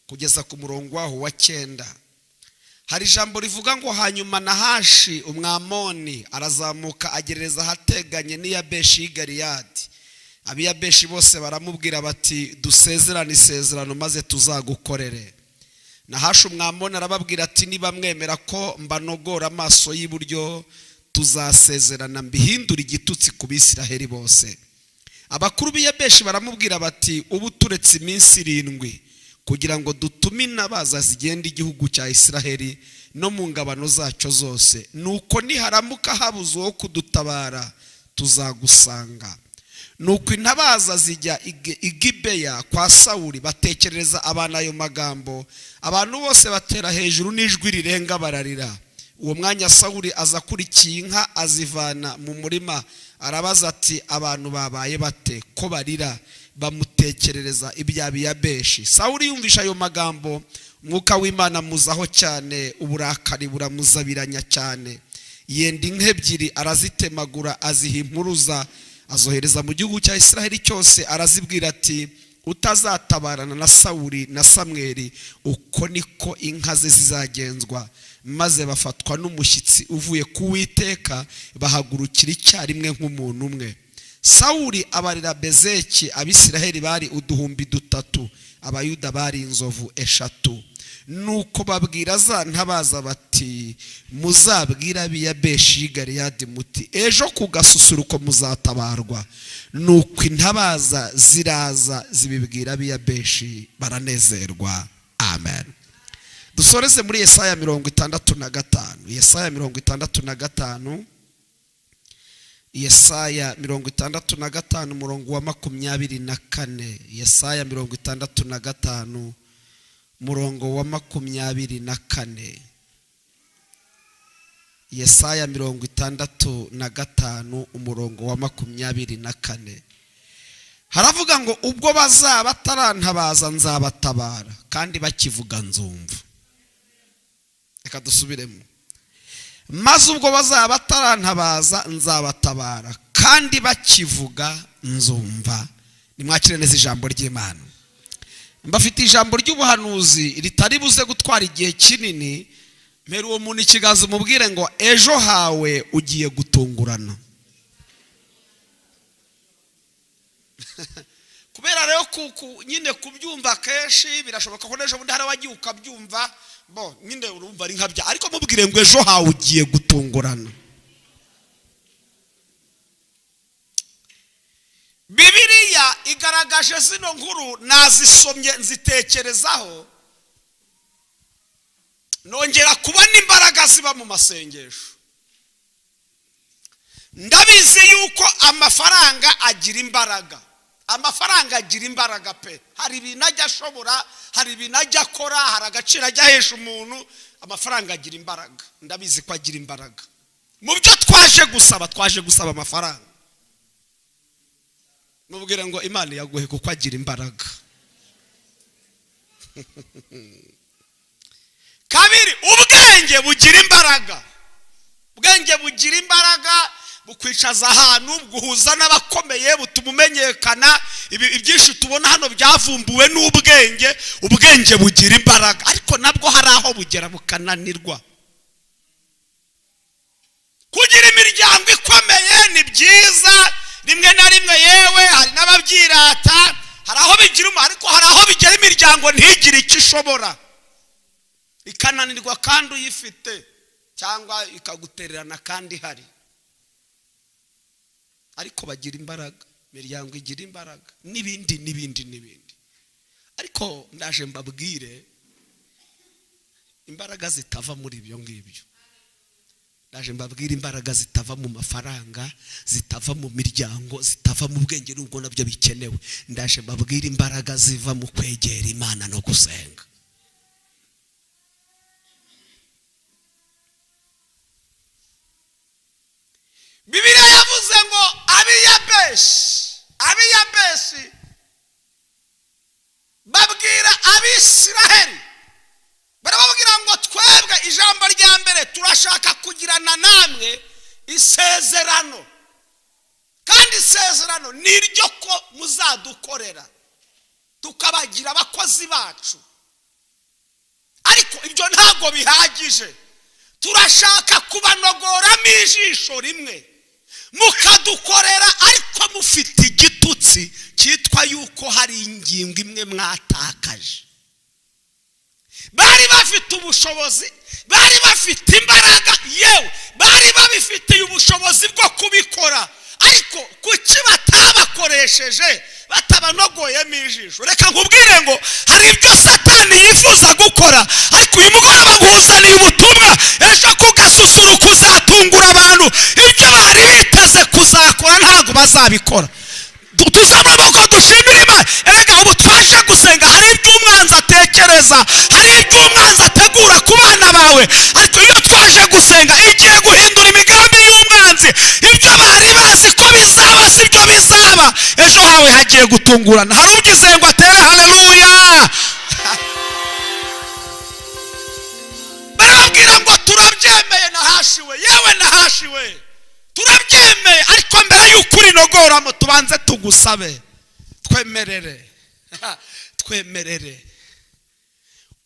kugeza ku murongo waho wa 9. hari ijambo rivuga ngo hanyuma Nahashi umwamoni arazamuka agereza hateganye n'iyabeshi y'Galiyadi. Abiyabeshi bose baramubwira bati dusezerane isezerano maze tuzagukorere. Nahashi umwamoni arababwira ati niba mwemera ko mbanogora amaso y'iburyo tuzasezerana mbihindura igitutsi ku Bisiraheli bose. Abakuru b'iyabeshi baramubwira bati ubu turetse iminsi 7 kugira ngo dutume inabaza zigenda igihugu cya Isiraheli no mu ngabano zaco zose, nuko niharamuka habuze uwo kudutabara tuzagusanga. Nuko intabaza zijya igibeya kwa Sawuli batekereza abana ayo magambo, abantu bose batera hejuru n'ijwi rirenga bararira. Uwo mwanya Sawuli aza kurikiye inka azivana mu murima, arabaza ati abantu babaye bate ko barira? Bamutekerereza ibyabiyabeshi. Sawuli yumvisha ayo magambo, mwuka w'Imana muzaho cyane, uburakari buramuzabiranya cyane. Yenda inka 2 arazitemagura aziha impuruza, azohereza mu gihugu cya Isiraheli cyose, arazibwira ati utazatabarana na Sawuli na Samweli uko niko inka ze zizagenzwa. Maze bafatwa n'umushyitsi uvuye ku Uwiteka, bahagurukira icyarimwe nk'umuntu umwe. Sawuli abarira Bezeki Abisiraheli bari 3,000, Abayuda bari inzovu 3. Nuko babwira za ntabaza bati muzabwira abiyabeshi y'Galiyadi muti ejo ku gasusuruko muzatabarwa. Nuko intabaza ziraza zibibwira abiyabeshi baranezerwa. Amen. Dusoreze muri Yesaya 65. Yesaya 65. Yesaya 65 umurongo wa 24. Yesaya 65 umurongo wa 24. Yesaya 65 umurongo wa 24. Haravuga ngo ubwo bazaba batarantabaza nzabatabara, kandi bakivuga nzumva. Reka dusubiremo. Maze ubwo bazaba batarantabaza nzabatabara, kandi bakivuga nzumva. Nimwakire neza ijambo ry'Imana. Mbafite ijambo ry'ubuhanuzi ritari buze gutwara igihe kinini. Mpera uwo muntu ikiganza umubwire ngo ejo hawe ugiye gutungurana. Kubera rero nyine kubyumva kenshi birashoboka ko nejo bundi hari wagiye ukabyumva, bo nyine urumva ari nkabya, ariko mubwire ngo ejo hawe ugiye gutungurana. Bibiliya igaragaje zino nkuru, nazisomye nzitekerezaho, nongera kubona imbaraga ziba mu masengesho. Ndabizi yuko amafaranga agira imbaraga. Amafaranga agira imbaraga pe. Hari ibintu ajya ashobora, hari ibintu ajya akora, hari agaciro ajya ahesha umuntu. Amafaranga agira imbaraga. Ndabizi ko agira imbaraga. Mu byo twaje gusaba amafaranga. Mubwire ngo Imana yaguhe kuko agira imbaraga. Kabiri, ubwenge bugira imbaraga. Ubwenge bugira imbaraga, bukwicaza ahantu, guhuza n'abakomeye, butumumenyekana. Ibyinshi tubona hano byavumbuwe n'ubwenge. Ubwenge bugira imbaraga, ariko nabwo hari aho bugera bukananirwa. Kugira imiryango ikomeye ni byiza, rimwe na rimwe yewe hari n'ababyirata. Hari aho bigira ariko hari aho bigera imiryango ntigire icyo ishobora, ikananirwa kandi uyifite, cyangwa ikagutererana kandi hari. Ariko bagira imbaraga, imiryango igira imbaraga, n'ibindi. Ariko ndaje mbabwire imbaraga zitava muri ibyo ngibyo. Ndaje mbabwire imbaraga zitava mu mafaranga, zitava mu miryango, zitava mu bwenge, nubwo nabyo bikenewe. Ndaje mbabwire imbaraga ziva mu kwegera Imana no gusenga. Bibiliya yavuze ngo abiyabeshi babwira Abisiraheli, barababwira ngo twebwe ijambo rya mbere turashaka kugirana namwe isezerano, kandi isezerano niryo ko muzadukorera tukabagira abakozi bacu. ntago bihagije, turashaka kubanogoramo ijisho rimwe mukadukorera, ariko mufite igitutsi cyitwa yuko hari ingingo imwe mwatakaje. Bari bafite ubushobozi, bari bafite imbaraga, yewe bari babifitiye ubushobozi bwo kubikora, ariko kuki batabakoresheje, batabanogoyemo ijisho? Reka nkubwire ngo hari ibyo Satani yifuza gukora, ariko uyu mugoroba nguhuzaniye ubutumwa, ejo kugasusuruka uzatungura abantu. Ibyo bari biteze kuzakora ntabwo bazabikora. Tuzamura amaboko dushimira Imana. Erega ubu twaje gusenga, hari ibyo umwanzi atekereza, hari ibyo umwanzi ategura ku bana bawe, ariko iyo twaje gusenga igiye guhindura imigambi y'umwanzi. Ibyo bari bazi ko bizaba si byo bizaba, ejo hawe hagiye gutungurana. Hari ugize ngo atere haleluya. Barababwira ngo turabyemeye nahashiwe, yewe nahashiwe turabyemeye, ariko mbere y'ukuri nogoramo tubanze tugusabe, twemerere twemerere.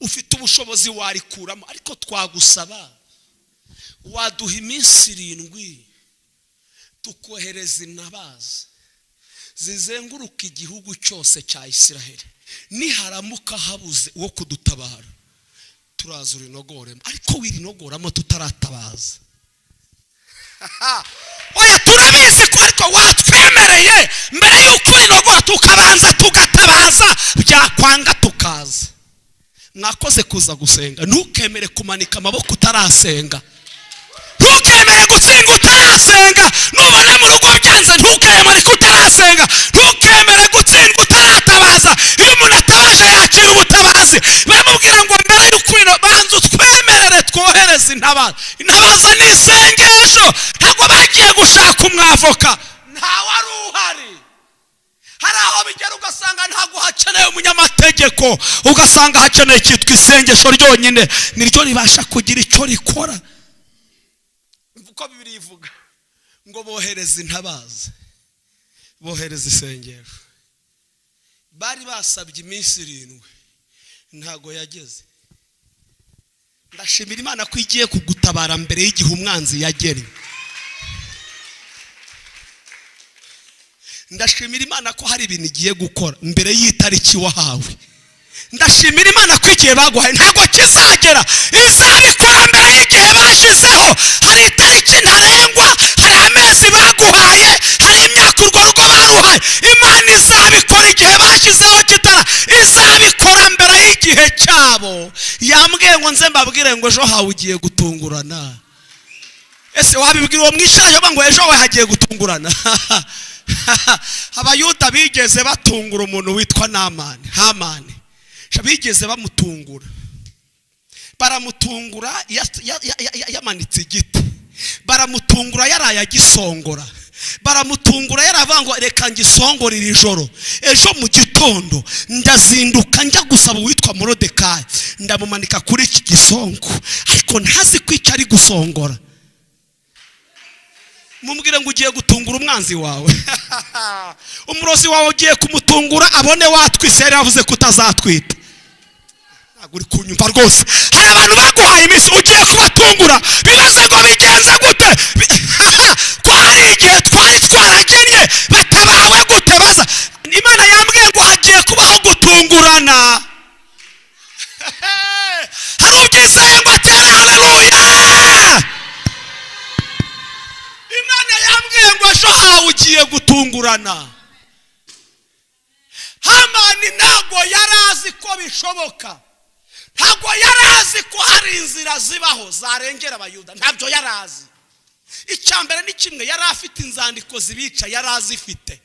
Ufite ubushobozi warikuramo, ariko twagusaba waduha iminsi 7 tukohereza intabaza zizenguruka igihugu cyose cya Isiraheli. Niharamuka habuze uwo kudutabara, turazura inogoremo, ariko wirinogoramo tutaratabaza. Oya turabizi ko ariko watwemereye mbere y'uko inogora tukabanza tugatabaza, byakwanga tukaza. Mwakoze kuza gusenga, ntukemere kumanika amaboko utarasenga, ntukemere gutsinga utarasenga. Nubona mu rugo byanze, ntukemere utarasenga, ntukemere gutsinda utaratabaza. Iyo umuntu atabaje yakira ubutabazi. Baramubwira ngo mbere y'uko banza utwemerere twohereze intabaza. Intabaza ni isengesho, ntabwo bagiye gushaka umwavoka, ntawe ari uhari. Hari aho bigera ugasanga ntabwo hakeneye umunyamategeko, ugasanga hakeneye cyitwa isengesho ryonyine, niryo ribasha kugira icyo rikora. Uko Bibiliya ivuga ngo bohereze intabaza, bohereze isengesho. Bari basabye iminsi 7, ntago yageze. Ndashimira Imana ko igiye kugutabara mbere y'igihe umwanzi yagennye. Ndashimira Imana ko hari ibintu igiye gukora mbere y'itariki wahawe. Ndashimira Imana ko igihe baguhaye ntago kizagera, izabikora mbere y'igihe bashizeho. Hari itariki ntarengwa, hari amezi baguhaye, hari imyaka urwo rugo baruhaye. Imana izabikora igihe bashizeho kitara, izabikora mbere y'igihe cyabo. Yambwiye ngo nze mbabwire ngo ejo hawe ugiye gutungurana. Ese wabibwira uwo mwisharaje ngo ejo we hagiye gutungurana? Abayuda bigeze batungura umuntu witwa Hamani. Bigeze bamutungura, baramutungura yamanitse igiti, baramutungura yaraye agisongora, baramutungura yaravango reka ngisongora iri joro, ejo mu gitondo ndazinduka njya gusaba uwitwa Morodekayi, ndamumanika kuri iki gisongo, ariko ntazi kwica ari gusongora. Mumubwire ngo ugiye gutungura umwanzi wawe. Umurozi wawe ugiye kumutungura, abone watwise, yari yavuze kutazatwita. Uri kunyumva rwose? Hari abantu baguhaye iminsi ugiye kubatungura, bibaze ngo bigenze gute? Ko hari igihe twari twaragennye, batabawe gute? Baza Imana yambwiye ngo hagiye kubaho gutungurana. Hari ubyizeye ngo atere haleluya. Imana yambwiye ngo ejo hawe ugiye gutungurana. Hamani ntabwo yarazi ko bishoboka, ntabwo yarazi ko hari inzira zibaho zarengera Abayuda, ntabyo yarazi. Icyambere ni kimwe, yari afite inzandiko zibica, yarazi ifite,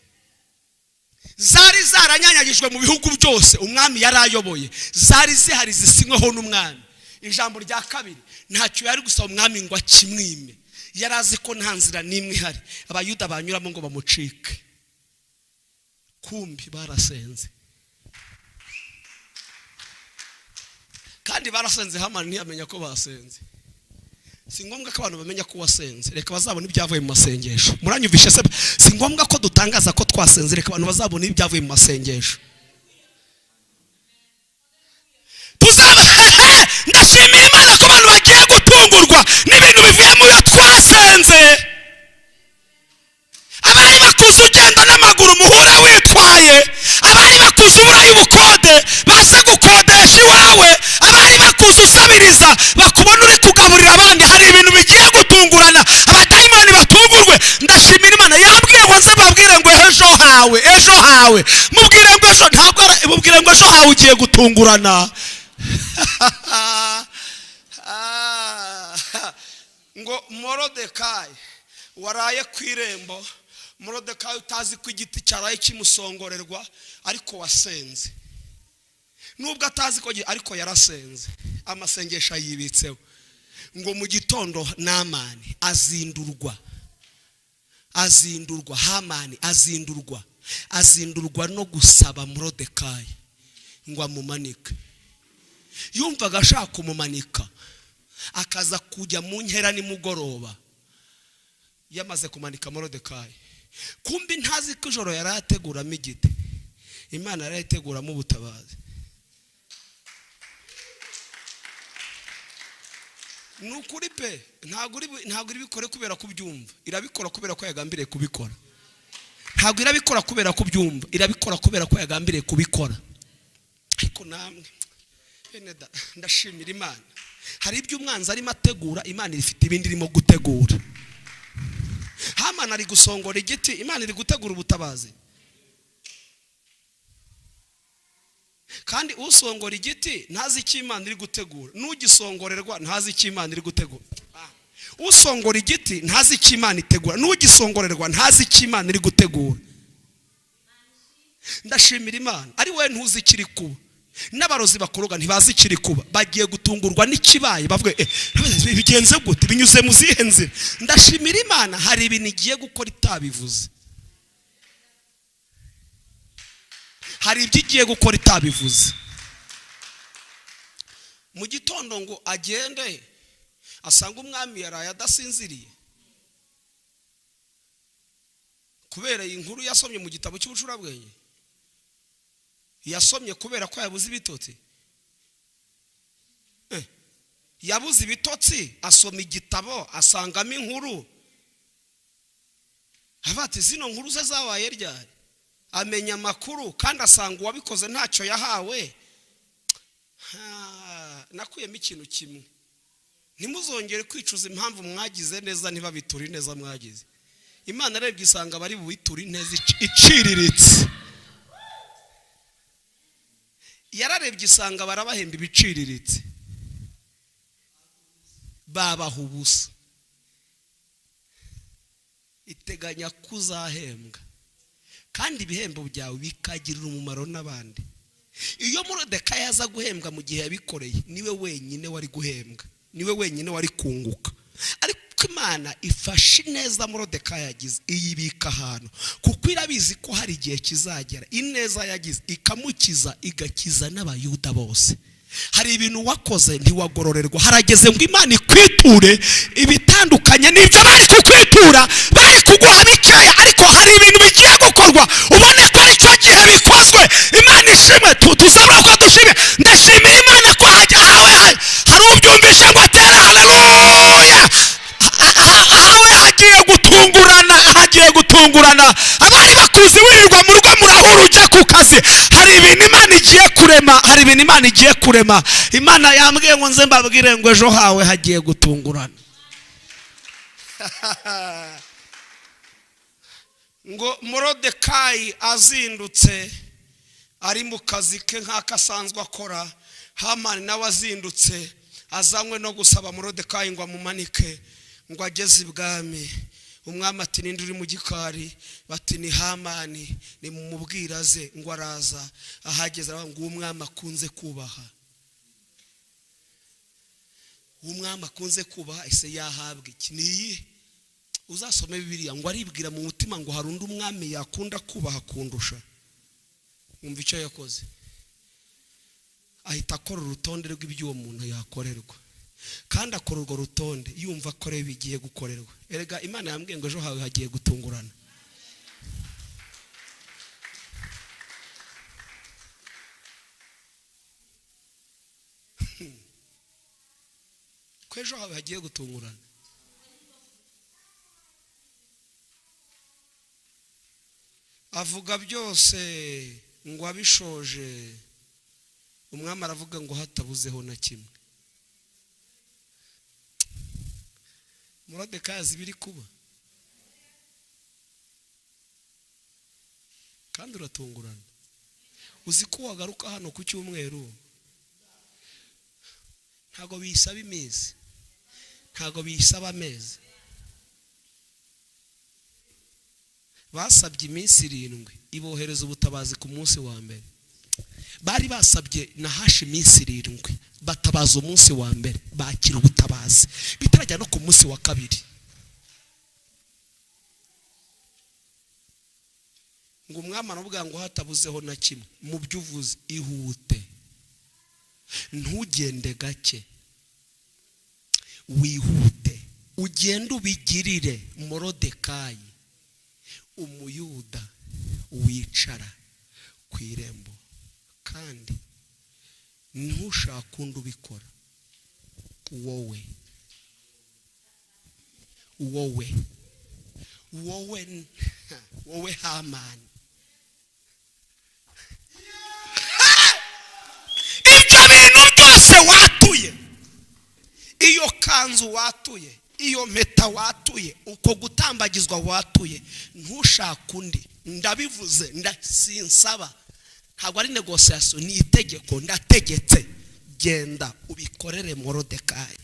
zari zaranyanyagijwe mu bihugu byose umwami yarayoboye, zari zihari zisinyweho n'umwami. Ijambo rya kabiri, ntacyo yari gusaba umwami ngo akimwime, yarazi ko nta nzira n'imwe ihari Abayuda banyuramo ngo bamucike. Kumbi barasenze, kandi barasenze. Hamani ntiyamenya ko basenze. Si ngombwa ko abantu bamenya ko wasenze, reka bazabona ibyavuye mu masengesho. Muranyumvishe se? Si ngombwa ko dutangaza ko twasenze, reka abantu bazabona ibyavuye mu masengesho. Ndashimira Imana ko baze gukodesha iwawe, abari bakuze usabiriza bakubona uri kugaburira abandi. Hari ibintu bigiye gutungurana, abadayimoni batungurwe. Ndashimira Imana yambwiye ngo nze babwire ngo ejo hawe mubwire ngo ejo, ntabwo mubwire ngo ejo hawe ugiye gutungurana. Ngo Morodekayi waraye ku irembo, Morodekayi utazi ko igiti cyaraye kimusongorerwa, ariko wasenze. Nubwo atazi ko ariko yarasenze, amasengesho yibitseho. Ngo mu gitondo Namani azindurwa, Hamani azindurwa no gusaba Morodekayi ngo amumanike. Yumvaga ashaka kumumanika, akaza kujya mu nkera nimugoroba. Yamaze kumanika Morodekayi, kumbi ntazi ko ijoro yarateguramo igiti, Imana yarayiteguramo ubutabazi. Nukuri pe, ntabwo iri bikore kubera kubyumva, irabikora kubera ko yagambiriye kubikora. Ntabwo irabikora kubera kubyumva, irabikora kubera ko yagambiriye kubikora. Ariko namwe ndashimira Imana, hari ibyo umwanzi arimo ategura, Imana ifite ibindi irimo gutegura. Hamani ari gusongora igiti, Imana iri gutegura ubutabazi. Kandi usongora igiti ntazi icyo Imana iri gutegura, n'ugisongorerwa ntazi icyo Imana iri gutegura. Usongora igiti ntazi icyo Imana itegura, n'ugisongorerwa ntazi icyo Imana iri gutegura. Ndashimira Imana, ari we ntuzi ikiri kuba. N'abarozi bakoroga ntibazi ikiri kuba, bagiye gutungurwa n'ikibaye, bavuga bigenze gute, binyuze mu zihe nzira. Ndashimira Imana, hari ibintu igiye gukora itabivuze. Hari ibyo igiye gukora itabivuze. Mu gitondo ngo agende asanga umwami yaraye adasinziriye, kubera iyi nkuru yasomye mu gitabo cy'ubucurabwenge. Yasomye kubera ko yabuze ibitotsi. Yabuze ibitotsi, asoma igitabo asangamo inkuru. Avati zino nkuru ze zabaye ryari? Amenya amakuru kandi asanga uwabikoze ntacyo yahawe. Nakuyemo ikintu kimwe, ntimuzongere kwicuza impamvu mwagize neza niba bituri neza mwagize. Imana arebye isanga bari bubituri neza iciriritse. Yararebye isanga barabahemba ibiciriritse, babaha ubusa. Iteganya kuzahembwa kandi ibihembo byawe bikagirira umumaro n'abandi. Iyo Morodekayi yaza guhembwa mu gihe yabikoreye, niwe wenyine wari guhembwa, niwe wenyine wari kunguka. Ariko Imana ifashe neza Morodekayi yagize, iyibika ahantu, kuko irabizi ko hari igihe kizagera ineza yagize ikamukiza, igakiza n'abayuda bose. Hari ibintu wakoze ntiwagororerwa, harageze ngo Imana ikwiture ibitandukanye n'ibyo bari kukwitura, bari kuguha bikeya, ariko hari ibintu bigiye gukorwa ubone ko ari cyo gihe bikozwe. Imana ishimwe, tuzabura ko dushime. Ndashimira Imana ko hawe hari ubyumvishe ngo atere haleluya. Hawe hagiye gutungurana, abari bakuzi wirirwa mu rugo murahura ujya ku kazi. Hari ibintu Imana igiye kurema, Imana yambwiye ngo nze mbabwire ngo ejo hawe hagiye gutungurana. Ngo Morodekayi azindutse ari mu kazi ke nk'ako asanzwe akora, Hamani nawe azindutse azanywe no gusaba Morodekayi ngo amumanike. Ngo ageze ibwami, umwami ati ninde uri mu gikari? Bati ni Hamani, ni mumubwira ze ngo araza. Ahageze ngo umwami akunze kubaha, umwami akunze kubaha, ese yahabwa iki? Niyi uzasome Bibiliya, ngo aribwira mu mutima ngo hari undi umwami yakunda kubaha kundusha. Umva icyo yakoze, ahita akora urutonde rw'ibyo uwo muntu yakorerwa, kandi akora urwo rutonde yumva ko rero bigiye gukorerwa. Erega Imana yambwiye ngo ejo hawe hagiye gutungurana. Ko ejo hawe hagiye gutungurana. Avuga byose ngo abishoje umwami aravuga ngo hatabuzeho na kimwe. Moridekayi azi ibiri kuba kandi uratungurana. Uzi ko wagaruka hano ku cyumweru ntago bisaba imizi, ntago bisaba amezi. Basabye iminsi 7 ibohereza ubutabazi ku munsi wa mbere. Bari basabye Nahashi iminsi 7 batabaza umunsi wa mbere, bakira ubutabazi bitarajya no ku munsi wa kabiri. Ngo umwami aravuga ngo hatabuzeho na kimwe. Mu byuvuze ihute, ntugende gake, wihute, ugende ubigirire Moridekayi umuyuda wicara ku irembo, kandi ntushaka undi ubikora. wowe Hamani. Ibyo bintu byose watuye, iyo kanzu watuye, iyo mpeta watuye, uko gutambagizwa watuye, ntushaka undi. Ndabivuze, ndasinsaba, ntabwo ari negotiation, ni itegeko. Ndategetse, genda ubikorere Moridekayi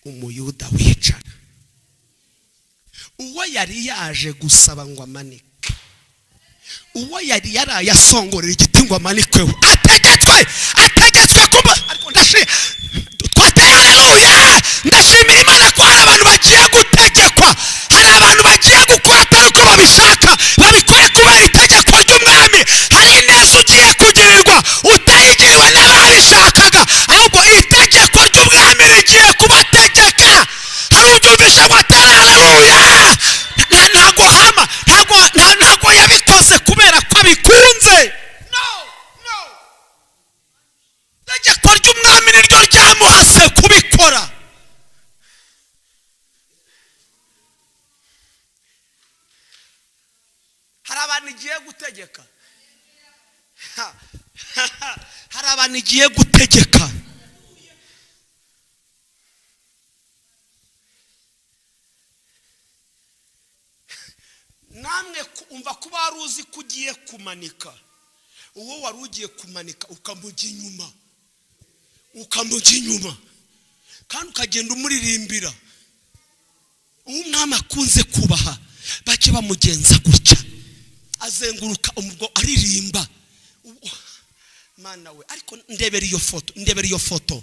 umuyuda wicara. Uwo yari yaje gusaba ngo amanike, uwo yari yarayasongorera igiti ngo amanikweho, ategetswe kuba. Ariko twateye haleluya. Ndashimira Imana ko hari abantu bagiye gutegekwa, hari abantu bagiye gukora atari uko babishaka, babikore kubera itegeko ry'umwami. Hari neza ugiye kugirirwa utayigiriwe n'ababishakaga, ahubwo itegeko ry'umwami rigiye kubategeka. Hari ubyumvisha ngo atari haleluya. Ntago yabikoze kubera ko abikunze. No. Itegeko ry'umwami niryo ryamuhase kubikora. Hari abantu igiye gutegeka, hari abantu igiye gutegeka. Namwe umva kuba wari uzi ko ugiye kumanika, uwo wari ugiye kumanika ukamujya inyuma kandi ukagenda umuririmbira. Umwami akunze kubaha bake bamugenza gutya, azenguruka umubwo aririmba. Mana we, ariko ndebera iyo foto.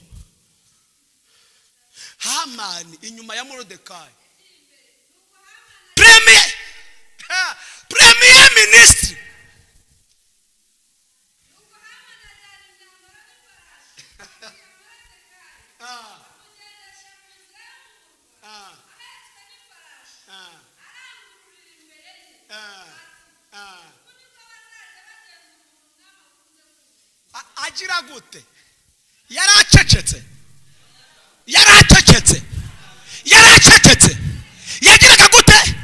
Hamani inyuma ya Moridekayi, Premier Ministre. Agira gute? Yaracecetse. Yagiraga gute?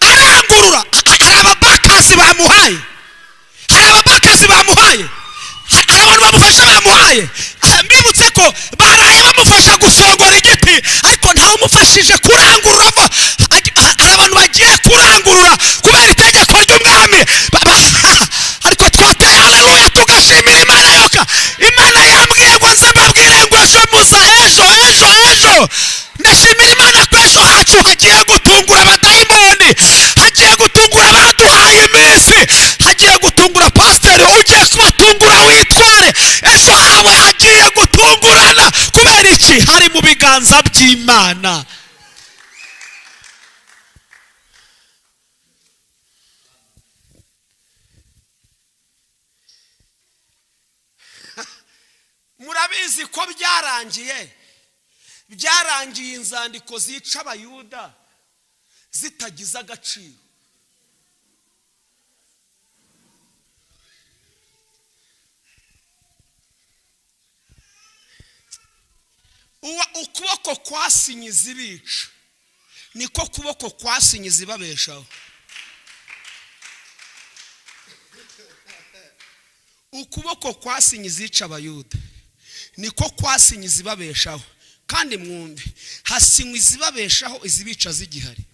Arangurura. Hari ababakazi bamuhaye, hari abantu bamufasha bamuhaye. Mbibutse ko baraye bamufasha gusongora igiti, ariko ntawe umufashije kurangurura. Hari abantu bagiye kurangurura kubera itegeko ry'umwami. Ariko twateye haleluya tugashimira Imana yoka. Imana yambwiye ngo nze mbabwire ngo ejo muza, ejo. Ndashimira Imana ko ejo hacu hagiye gutungura abadayimoni, hagiye gutungura abaduhaye iminsi, hagiye gutungura pasiteri ugiye kubatungura witware. Ejo hawe hagiye gutungurana. Kubera iki? Hari mu biganza by'Imana. Murabizi ko byarangiye inzandiko zica abayuda zitagize agaciro. Ukuboko kwasinyiza ibica niko kuboko kwasinyiza ibabeshaho. Ukuboko kwasinyiza ica abayuda niko kwasinye izibabeshaho. Kandi mwumve, hasinywe izibabeshaho, izibica zigihari.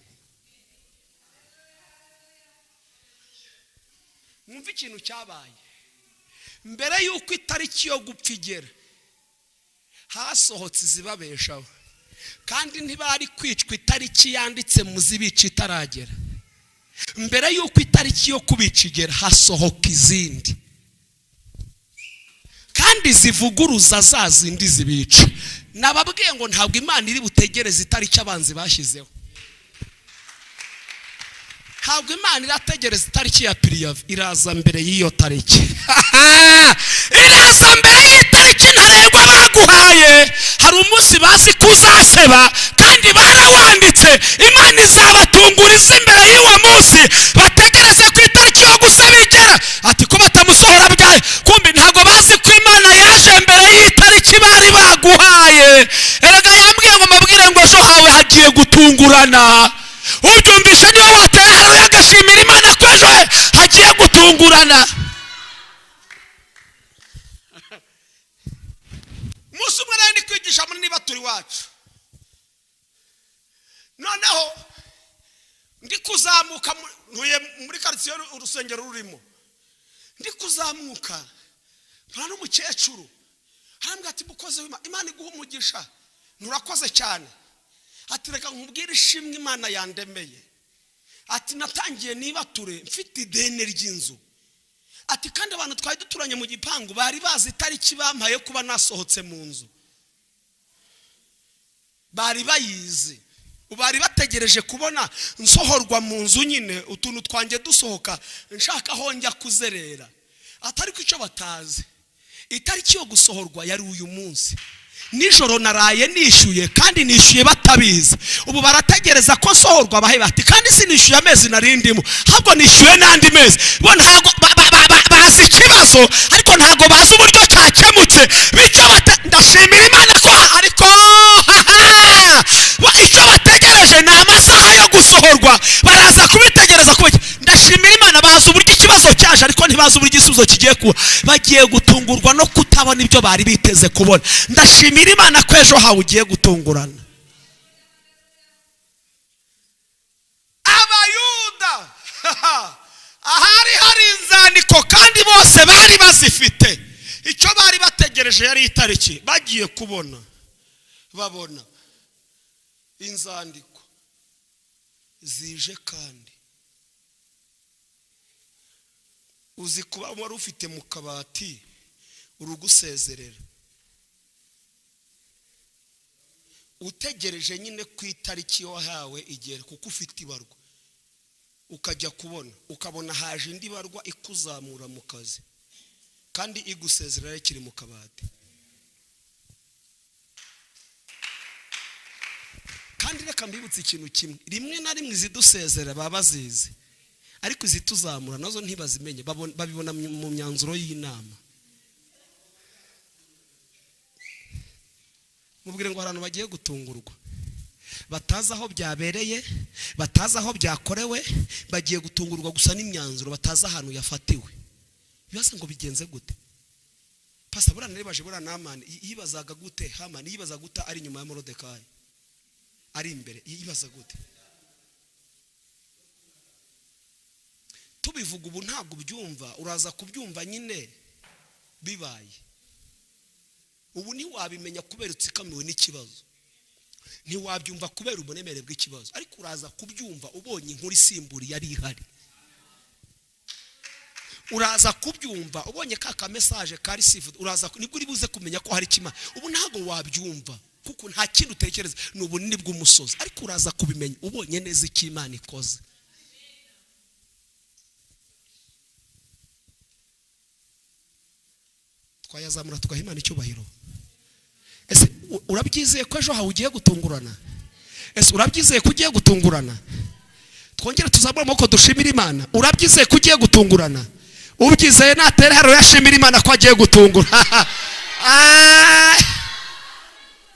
Mwumve ikintu cyabaye mbere yuko itariki yo gupfa igera, hasohotse izibabeshaho, kandi ntibari kwicwa itariki yanditse mu zibica itaragera. Mbere yuko itariki yo kubica igera, hasohoka izindi, kandi zivuguruza za zindi zibica. Nababwiye ngo ntabwo Imana iri butegereze itariki abanzi bashyizeho. Ntabwo Imana irategereza itariki ya Piriyavi, iraza mbere y'iyo tariki. Iraza mbere y'itariki ntarengwa baguhaye. Hari umunsi bazi kuzaseba kandi barawanditse. Imana izabatunguriza imbere y'uwo munsi, bategereze ku itariki yo gusaba igera. Ati ko batamusohora bwaye, kumbi ntabwo bazi ko Imana yaje mbere y'itariki bari baguhaye. Erega yambwiye ngo mabwire ngo ejo hawe hagiye gutungurana. Ubyumvishe niyo wateye haruye agashimira Imana ko ejo hagiye gutungurana. Umunsi umwe nari ndi kwigisha muri niba turi wacu, noneho ndi kuzamuka ntuye muri quartier urusengero rurimo, ndi kuzamuka mpana n'umukecuru arambwira ati mukoze Imana iguha umugisha, nurakoze cyane. Ati reka nkubwire ishimwe Imana yandemeye. Ati natangiye niba ture mfite ideni ry'inzu. Ati kandi abantu twari duturanye mu gipangu bari bazi itariki bampaye kuba nasohotse mu nzu, bari bayizi. Bari bategereje kubona nsohorwa mu nzu nyine utuntu twanjye dusohoka nshaka aho njya kuzerera. Atari ko icyo batazi, itariki yo gusohorwa yari uyu munsi. Nijoro naraye nishyuye, kandi nishyuye batabizi. Ubu barategereza ko sohorwa bahe bati kandi sinishyuye amezi narindimo, ahubwo nishyuye n'andi mezi. Bo ntago bazi ikibazo, ariko ntago bazi uburyo cyakemutse. Bityo ndashimira Imana ko ariko icyo bategereje ni amasaha yo gusohorwa. Baraza kubitegereza kuba ndashimira Imana bazi uburyo ikibazo cyaje, ariko ntibazi uburyo igisubizo kigiye kuba. Bagiye gutungurwa no kutabona ibyo bari biteze kubona. Ndashimira Imana ko ejo hawe ugiye gutungurana. Abayuda ahari hari inzandiko kandi bose bari bazifite. Icyo bari bategereje yari itariki. Bagiye kubona, babona inzandiko zije, kandi uzi kuba wari ufite mu kabati urugusezerera, utegereje nyine ku itariki wahawe igera, kuko ufite ibarwa. Ukajya kubona ukabona haje indi barwa ikuzamura mu kazi, kandi igusezerera kiri mu kabati. Kandi reka mbibutse ikintu kimwe, rimwe na rimwe izidusezera baba bazizi, ariko izituzamura nazo ntibazimenye, babibona mu myanzuro y'inama. Mubwire ngo abantu bagiye gutungurwa, batazi aho byabereye, batazi aho byakorewe, bagiye gutungurwa gusa n'imyanzuro, batazi ahantu yafatiwe. Bibaza ngo bigenze gute? Pastor burana nibaje burana Hamani yibazaga gute? Hamani yibazaga gute ari nyuma ya Morodekayi, ari imbere? Yibaza gute? Tubivuga ubu ntabwo byumva, uraza kubyumva nyine bibaye. Ubu ntiwabimenya kubera utsikamiwe n'ikibazo, ntiwabyumva kubera ubunemere bw'ikibazo, ariko uraza kubyumva ubonye inkuru isimburi yari ihari. Uraza kubyumva ubonye ka message ka receive, uraza nibwo uri buze kumenya ko hari kima. Ubu ntago wabyumva kuko nta kintu utekereza, n'ubunini bw'umusozi, ariko uraza kubimenya ubonye neza icyo Imana ikoze. Twayazamura tugaha Imana icyubahiro. Ese urabyizeye ko ejo hawe ugiye gutungurana? Ese urabyizeye ko ugiye gutungurana? Twongere tuzamura amaboko dushimira Imana. Urabyizeye ko ugiye gutungurana? Ubyizeye natere haro yashimira Imana ko agiye gutungura.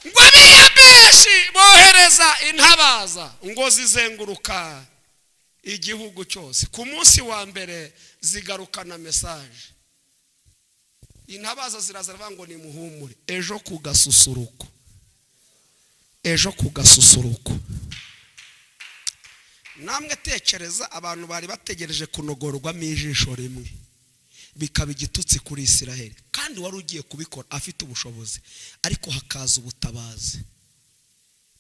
Ngo abiyabeshi bohereza intabaza ngo zizenguruka igihugu cyose. Ku munsi wa mbere zigarukana message intabaza ziraza ngo ni muhumure ejo ku gasusuruko, ejo ku gasusuruko. Namwe tekereza abantu bari bategereje kunogorwamo ijisho rimwe bikaba igitutsi kuri Isiraheli, kandi wari ugiye kubikora afite ubushobozi, ariko hakaza ubutabazi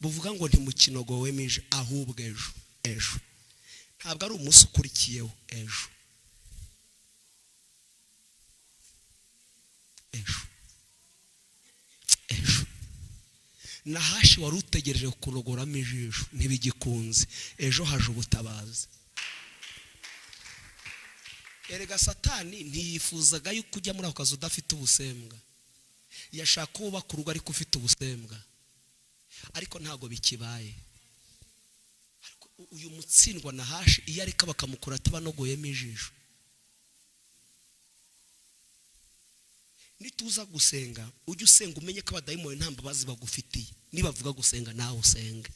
buvuga ngo ntimukinogowe mije, ahubwo ejo ntabwo ari umunsi ukurikiyeho, ejo Nahashi wari utegereje kunogoramo ijisho ntibigikunze, ejo haje ubutabazi. Erega Satani ntiyifuzaga yuko ujya muri ako kazi udafite ubusembwa, yashaka kubaka urugo ariko ufite ubusembwa, ariko ntago bikibaye. Uyu mutsindwa Nahashi iyo ariko bakamukora atabanogoyemo ijisho. Nituza gusenga ujye usenga umenye ko abadayimoni nta mbabazi bagufitiye. Nibavuga gusenga nawe usenge,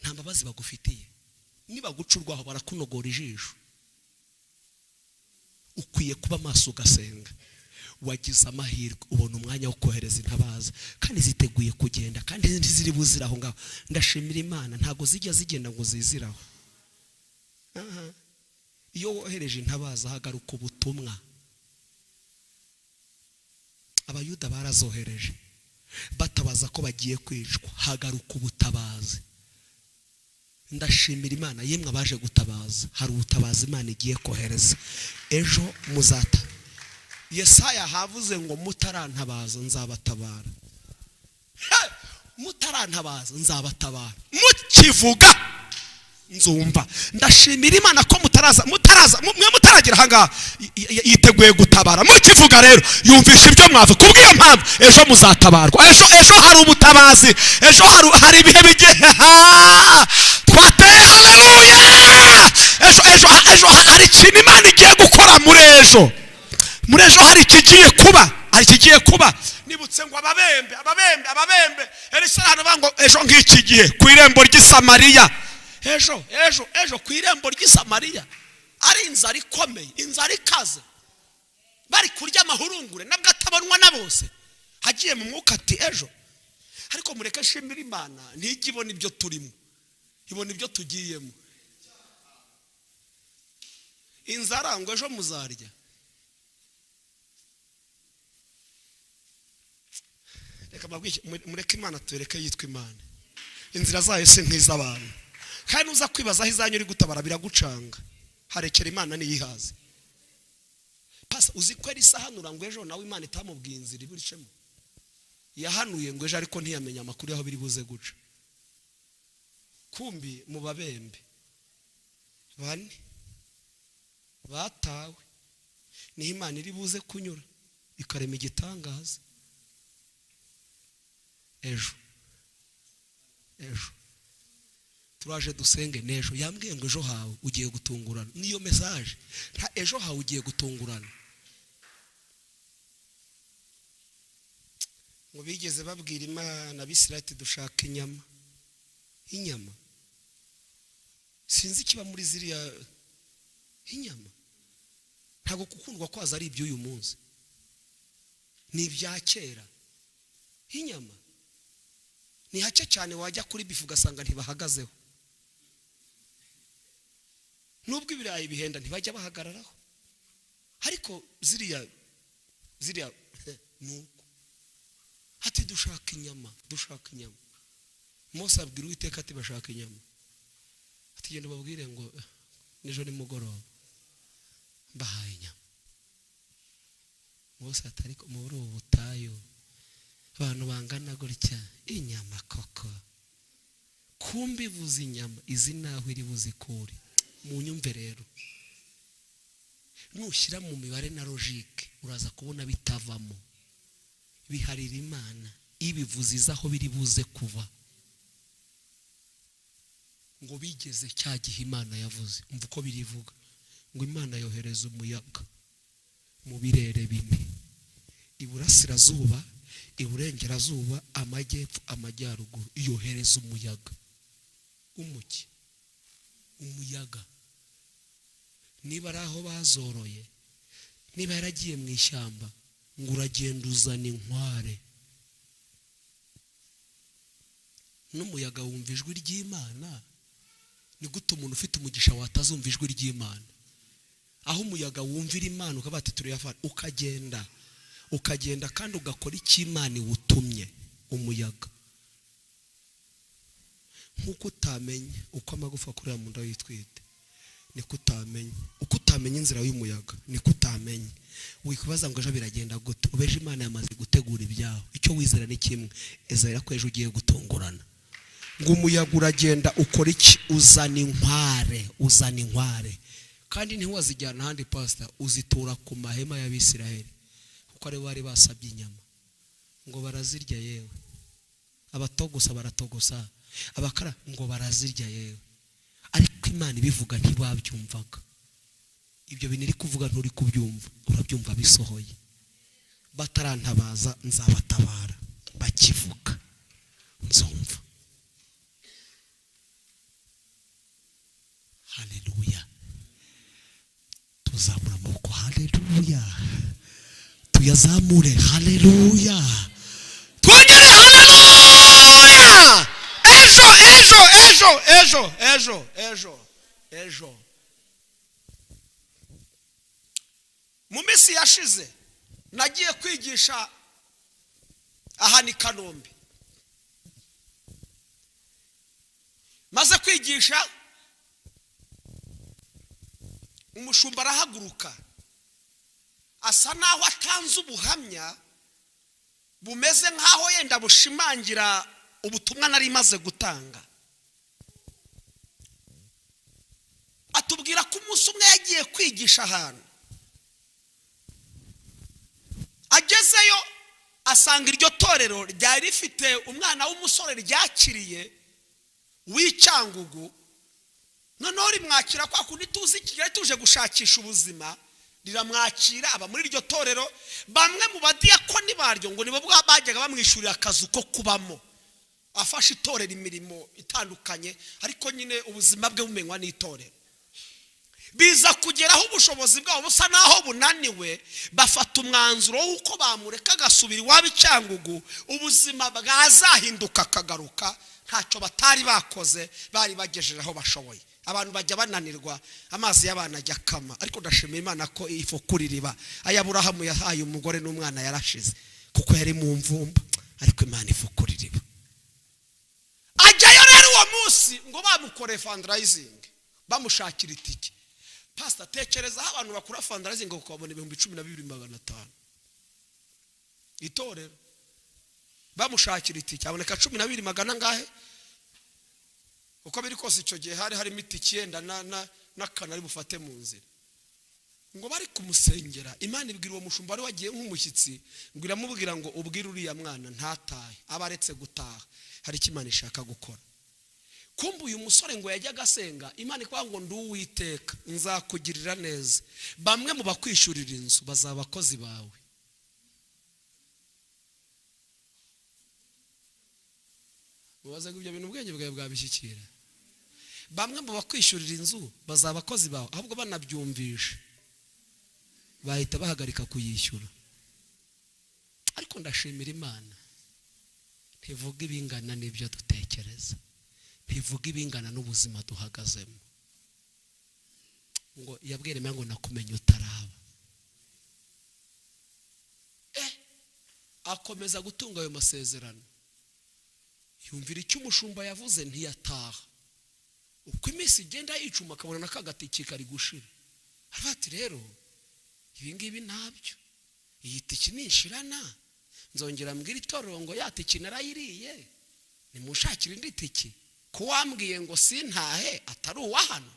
nta mbabazi bagufitiye. Niba gucurwaho barakunogora ijisho, ukwiye kuba maso ugasenga. Wagize amahirwe ubona umwanya wo kohereza intabaza, kandi ziteguye kugenda, kandi ntiziri buziraho ngaho. Ndashimira Imana ntago zijya zigenda ngo ziziraho. Iyo wohereje intabaza hagaruka ubutumwa. Abayuda barazohereje batabaza ko bagiye kwicwa, hagaruka ubutabazi. Ndashimira Imana yemwe abaje gutabaza, hari ubutabazi Imana igiye kohereza. Ejo muzata Yesaya havuze ngo mutarantabaza nzabatabara. Mutarantabaza nzabatabara, mukivuga nzumva. Ndashimira Imana ko mwe mutaragira hangaha yiteguye gutabara. Mukivuga rero yumvisha ibyo mwavuga, kubw'iyo mpamvu ejo muzatabarwa. Ejo hari ubutabazi, ejo hari ibihe bigiye twateye. Haleluya! Ejo hari ikintu Imana igiye gukora muri ejo. Muri ejo hari ikigiye kuba, nibutse ngo ababembe Elisha bango ejo nk'iki gihe ku irembo ry'Isamariya. Ejo ku irembo ry'Isamariya ari inzara ikomeye, inzara ikaze, bari kurya amahurungure nabwo atabonwa na bose. Hagiye mu mwuka ati ejo. Ariko mureke nshimira Imana ntijye ibona ibyo turimo, ibona ibyo tugiyemo. Inzara ngo ejo muzarya. Reka mureke Imana tureke yitwa Imana. Inzira zayo se nk'iz'abantu, kandi uza kwibaza aho izanyu uri gutabara biragucanga. Harekera Imana niyihaze. Pasa uzi ko Elisa hanura ngo ejo nawe Imana itamubwiye inzira iburicemo. Yahanuye ngo ejo ariko ntiyamenya amakuru yaho biri buze guca. Kumbi mu babembe bane batawe ni Imana iri buze kunyura ikarema igitangaza. Ejo turaje dusenge nejo. Yambwiye ngo ejo hawe ugiye gutungurana. Niyo message, nta ejo hawe ugiye gutungurana. Ngo bigeze babwira Imana Abisirayeli dushaka inyama. Sinzi kiba muri ziriya inyama. Ntago gukundwa kwaza ari iby'uyu munsi, ni ibya kera. Inyama ni hake cyane, wajya kuri bifu ugasanga ntibahagazeho. Nubwo ibirayi bihenda ntibajya bahagararaho, ariko ziriya nuko ati dushaka inyama. Mose abwira Uwiteka ati bashaka inyama. Ati genda babwire ngo nejo nimugoroba mbahaye inyama. Mose atari ko muri ubu butayu abantu bangana gutya, inyama koko. Kumbi buzi inyama izi naho iri buzikure. Mu nyumve rero, nushyira mu mibare na logique uraza kubona bitavamo. Biharira Imana ibivuze izaho biri buze kuva. Ngo bigeze cya gihe Imana yavuze, umva uko birivuga ngo Imana yohereza umuyaga mu birere bine: iburasirazuba, iburengerazuba, amajyepfo, amajyaruguru. Yohereza umuyaga. Umuyaga niba ari aho bazoroye, niba yaragiye mu ishyamba ngo uragenda uzana inkware. N'umuyaga wumva ijwi ry'Imana. Ni gute umuntu ufite umugisha watazumva ijwi ry'Imana? Aho umuyaga wumvira Imana ukabati turiyafana, ukagenda kandi ugakora icyo Imana iwutumye. Umuyaga nkuko utamenye uko amagufa akorera mu nda yitwite, niko utamenye uko utamenye inzira y'umuyaga, niko utamenye. Wikubaza ngo ejo biragenda gute? Ubeje Imana yamaze gutegura ibyaho. Icyo wizera ni kimwe, ezera ko ejo ugiye gutungurana. Ngo umuyaga uragenda ukora iki? Uzana inkware. Kandi ntiwazijyana ahandi pastor, uzitura ku mahema y'Abisiraheli kuko ari bari basabye inyama. Ngo barazirya yewe. Abatogosa baratogosa, abakara ngo barazirya yewe. Ariko Imana ibivuga ntibabyumvaga. Ibyo bintu iri kuvuga nturi kubyumva, urabyumva bisohoye. Batarantabaza nzabatabara, bakivuga nzumva. Haleluya. Tuzamura amaboko. Haleluya. Tuyazamure. Haleluya. Twongere. Haleluya. Ejo. Mu minsi yashize nagiye kwigisha aha ni Kanombe. Maze kwigisha umushumba arahaguruka asa naho atanze ubuhamya bumeze nkaho yenda bushimangira ubutumwa nari maze gutanga. Atubwira ko umunsi umwe yagiye kwigisha ahantu, agezeyo asanga iryo torero ryari rifite umwana w'umusore ryakiriye w'Icyangugu. Noneho rimwakira kwa kundi tuzi Kigali tuje gushakisha ubuzima, riramwakira aba muri iryo torero. Bamwe mu badiyakoni baryo ngo nibo bajyaga bamwishurira akazu ko kubamo, afashe itorero imirimo itandukanye, ariko nyine ubuzima bwe bumenywa n'itorero. Biza kugeraho ubushobozi bwabo busa naho bunaniwe, bafata umwanzuro w'uko bamureka agasubira iwabo Icyangugu, ubuzima bwazahinduka akagaruka. Ntacyo batari bakoze, bari bagejeje aho bashoboye. Abantu bajya bananirwa, amazi y'abana ajya kama. Ariko ndashimira Imana ko ifukura iriba. Ayaburahamu yahaye umugore n'umwana yarashize kuko yari mu mvumba, ariko Imana ifukura iriba. Ajyayo rero uwo munsi ngo bamukore fundraising, bamushakira itike. Pastor, tekereza aho abantu bakura fundraising ukabona 12,500. Itorero bamushakira itike aboneka 12,000 ngahe? Uko biri kose icyo gihe hari itike yenda na kanari bufate mu nzira. Ngo bari kumusengera, Imana ibwira uwo mushumba ari wagiye nk'umushyitsi, ngo iramubwira ngo ubwire uriya mwana ntatahe, abaretse gutaha, hari icyo Imana ishaka gukora. Kumbu uyu musore ngo yajyaga asenga, Imana ikwa ngo nduwiteka nzakugirira neza, bamwe mu bakwishurira inzu bazaba abakozi bawe. Mubaze ngo ibyo bintu ubwenge bwawe bwabishyikira. Bamwe mu bakwishurira inzu bazaba abakozi bawe, ahubwo banabyumvisha bahita bahagarika kuyishyura. Ariko ndashimira Imana, ntivuga ibingana n'ibyo dutekereza, ntivuga ibingana n'ubuzima duhagazemo. Ngo yabwire Imana ngo nakumenye utaraba. Akomeza gutunga ayo masezerano. Yumvira icyo umushumba yavuze ntiyataha. Uko iminsi igenda yicuma akabona n'akagatike kari gushira. Arati rero ibi ngibi ntabyo, iyi tiki nishirana nzongera mbwira itorero ngo yatiki narayiriye, nimushakira indi tiki ko wambwiye ngo sintahe atari uwa hano.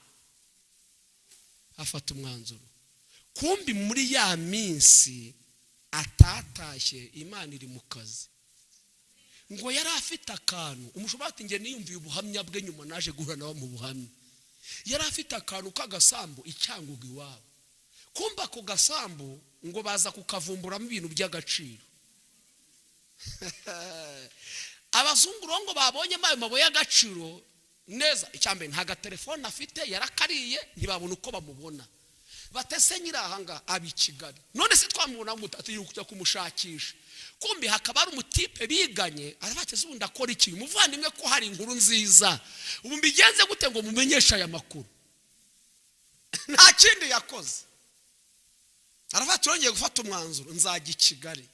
Afata umwanzuro. Kumbi muri ya minsi atatashye, Imana iri mu kazi. Ngo yari afite akantu, umushumba ati nge niyumviye ubuhamya bwe nyuma naje guhura nawe mu buhamya. Yari afite akantu k'agasambu Icyangugu iwabo. Kumba ko gasambu ngo baza kukavumburamo ibintu by'agaciro. Abazungu ngo babonye ayo mabuye y'agaciro neza, icyambere nta telefone afite, yarakariye ntibabona uko bamubona. batese nyirahanga abi Kigali none se twamubona mutatu yuko kumushakisha kumbi hakaba ari umutipe biganye arabateze ubundi akora iki umuvandimwe ko hari inkuru nziza ubu mbigenze gute ngo mumenyesha aya makuru nta kindi yakoze arabaturongeye gufata umwanzuro nzajya i Kigali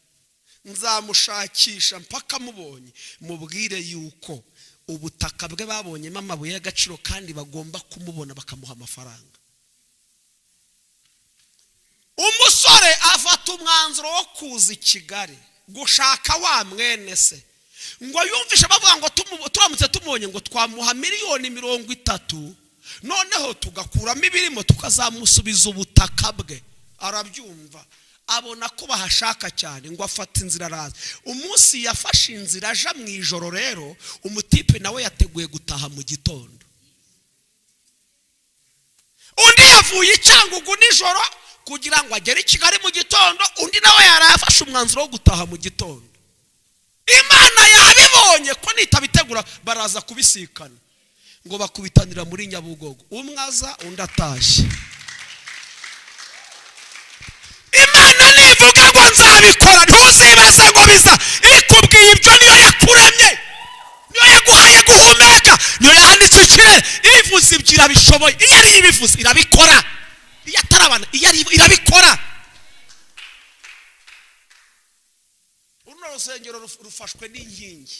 nzamushakisha mpaka mubonye mubwire yuko ubutaka bwe babonyemo amabuye y'agaciro kandi bagomba kumubona bakamuha amafaranga umusore afata umwanzuro wo kuza i Kigali gushaka wa mwene se ngo yumvishe bavuga ngo turamutse tumubonye ngo twamuha miliyoni 30 noneho tugakuramo ibirimo tukazamusubiza ubutaka bwe arabyumva abona ko bahashaka cyane ngo afata inzira araza umunsi yafashe inzira aja mu ijoro rero umutipe nawe yateguye gutaha mu gitondo undi yavuye Cyangugu nijoro kugira ngo agere i Kigali mu gitondo undi nawe yarafashe umwanzuro wo gutaha mu gitondo Imana yabibonye ko nitabitegura baraza kubisikana ngo bakubitanira muri Nyabugogo umwaza undi atashye Imana nivuga ngo nzabikora ntuzibaze ngo biza ikubwiye ibyo niyo yakuremye niyo yaguhaye guhumeka niyo yahanditse ikirere ivuze ibyira bishoboye iyo ari ibivuze irabikora iyo atarabana iyo ari irabikora uruno rusengero rufashwe n'inkingi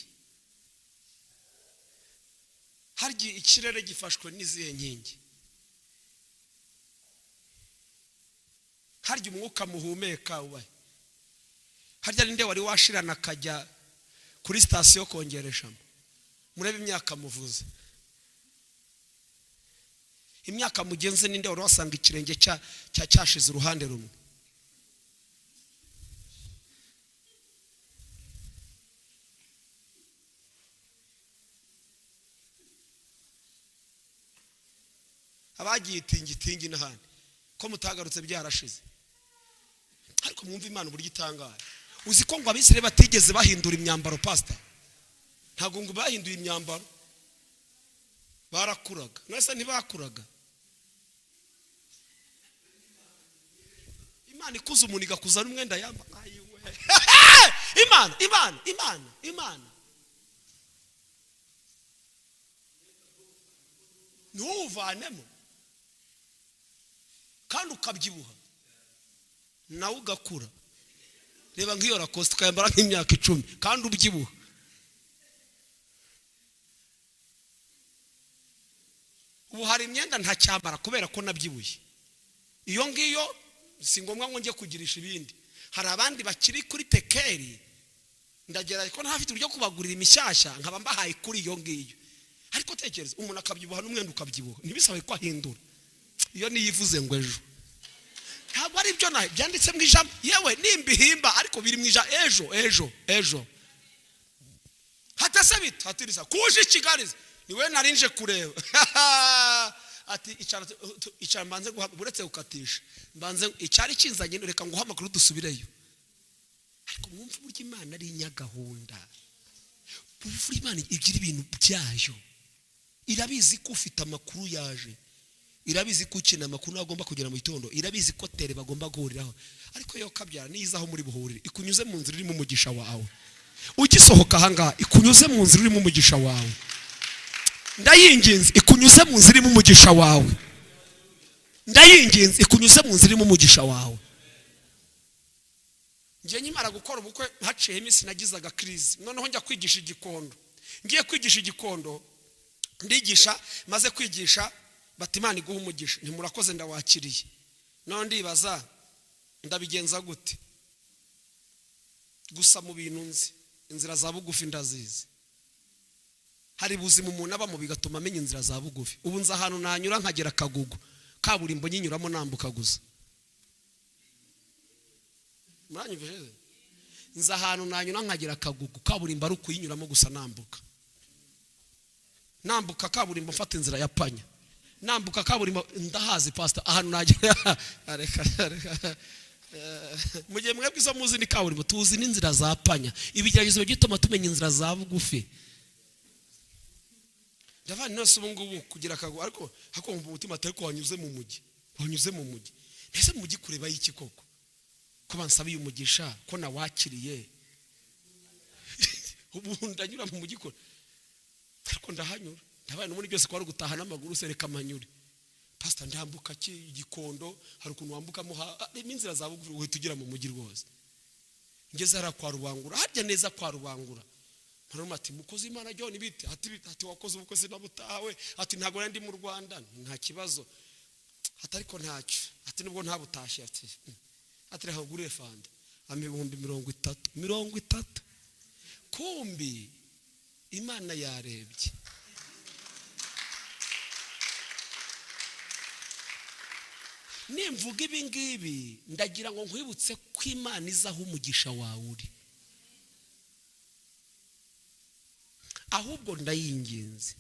harya ikirere gifashwe n'izihe nkingi harya umwuka muhumeka ubaye harya ninde wari washirana akajya kuri station kongereshamo murebe imyaka muvuze imyaka mugenze ninde wari wasanga ikirenge cyashize uruhande rumwe abagiye itingi n'ahandi ko mutagarutse byarashize ariko mwumva Imana uburyo itangaye uzi ko ngo abisire batigeze bahindura imyambaro pastor ntago ngo bahinduye imyambaro barakuraga nase ntibakuraga Imana ikuza umuntu igakuzana umwenda yamba ayiwe Imana nuvanemo kandi ukabyibuha nawe ugakura reba nk'iyo Lacoste ukayambara nk'imyaka 10 kandi ubyibuha ubu hari imyenda ntacyambara kubera ko nabyibuye iyo ngiyo si ngombwa ngo njye kugirisha ibindi hari abandi bakiri kuri tekeri ndagera ko ntafite uburyo kubagurira imishyashya nkaba mbahaye kuri iyo ngiyo ariko tekereza umuntu akabyibuha n'umwenda ukabyibuha ntibisabe ko ahindura iyo niyivuze ngo ejo ntabwo ari byo nayo byanditse mu ijambo yewe nimbihimba ariko biri mu ijambo ejo hatase bita hatirisa kuje i Kigali niwe narinje kureba ati icara mbanze buretse gukatisha mbanze icyari kinzanye reka ngo amakuru dusubireyo ariko mwumva buryo Imana ari inyagahunda buri Imana igira ibintu byayo irabizi ko ufite amakuru yaje irabizi ko ukina amakuru agomba kugera mu gitondo irabizi ko tere bagomba guhuriraho ariko yo kabyara nizaho muri buhurire ikunyuze mu nzira irimo umugisha wawe ugisohoka hanga ikunyuze mu nzira irimo umugisha wawe ndayinginze ikunyuze mu nzira irimo umugisha wawe ndayinginze ikunyuze mu nzira irimo umugisha wawe ngiye nyimara gukora ubukwe haciye iminsi nagizaga crise noneho njya kwigisha igikondo ngiye kwigisha igikondo ndigisha maze kwigisha bati Imana iguha umugisha ntimurakoze ndawakiriye none ndibaza ndabigenza gute gusa mu bintu nzi inzira za bugufi ndazizi hari buzima umuntu aba mu bigatuma amenya inzira za bugufi ubu nza ahantu nanyura nkagera Kagugu kaburimbo nyinyuramo nambuka gusa muranyumvije nza ahantu nanyura nkagera Kagugu kaburimbo ari ukuyinyuramo gusa nambuka kaburimbo mfata inzira ya Panya nambuka kaburimbo ndahazi pastor ahantu nagera areka mugiye mwebwe izo muzi ni kaburimbo tuzi n'inzira za Panya ibigeragezo gituma tumenya inzira za bugufi ndavana nose ubu ngubu kugira Kagugu ariko hakomba umutima atari ko wanyuze mu mujyi ese mujyi kureba y'iki koko ko bansabiye umugisha ko nawakiriye ubu ndanyura mu mujyi ko ariko ndahanyura ndabaye no muri byose ko ari gutaha n'amaguru sereka amanyure pastor ndambuka ki igikondo hari ukuntu wambukamo inzira zawe uhita ugira mu mujyi rwose ngeze ara kwa Rubangura harya neza kwa Rubangura Maroma ati mukozi Imana John bite ati wakoze ubukwe sinabutawe ati ntago ndi mu Rwanda nta kibazo ati ariko ntacyo ati nubwo ntabutashye ati reka gure fanda amibihumbi 30 kumbi Imana yarebye nimvuga ibi ngibi ndagira ngo nkwibutse ko Imana izaho umugisha wawe uri ahubwo ndayinginze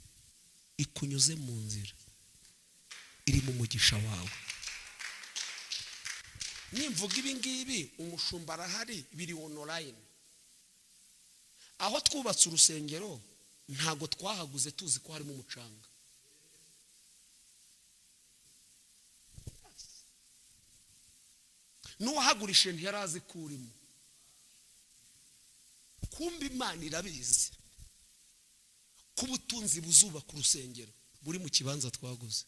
ikunyuze mu nzira iri mu mugisha wawe nimvuga ibi ngibi umushumba arahari biri online aho twubatse urusengero ntago twahaguze tuzi ko harimo umucanga n'uwahagurishe ntiyarazi kurimo kumbi Imana irabizi kubutunzi buzuba ku rusengero buri mu kibanza twaguze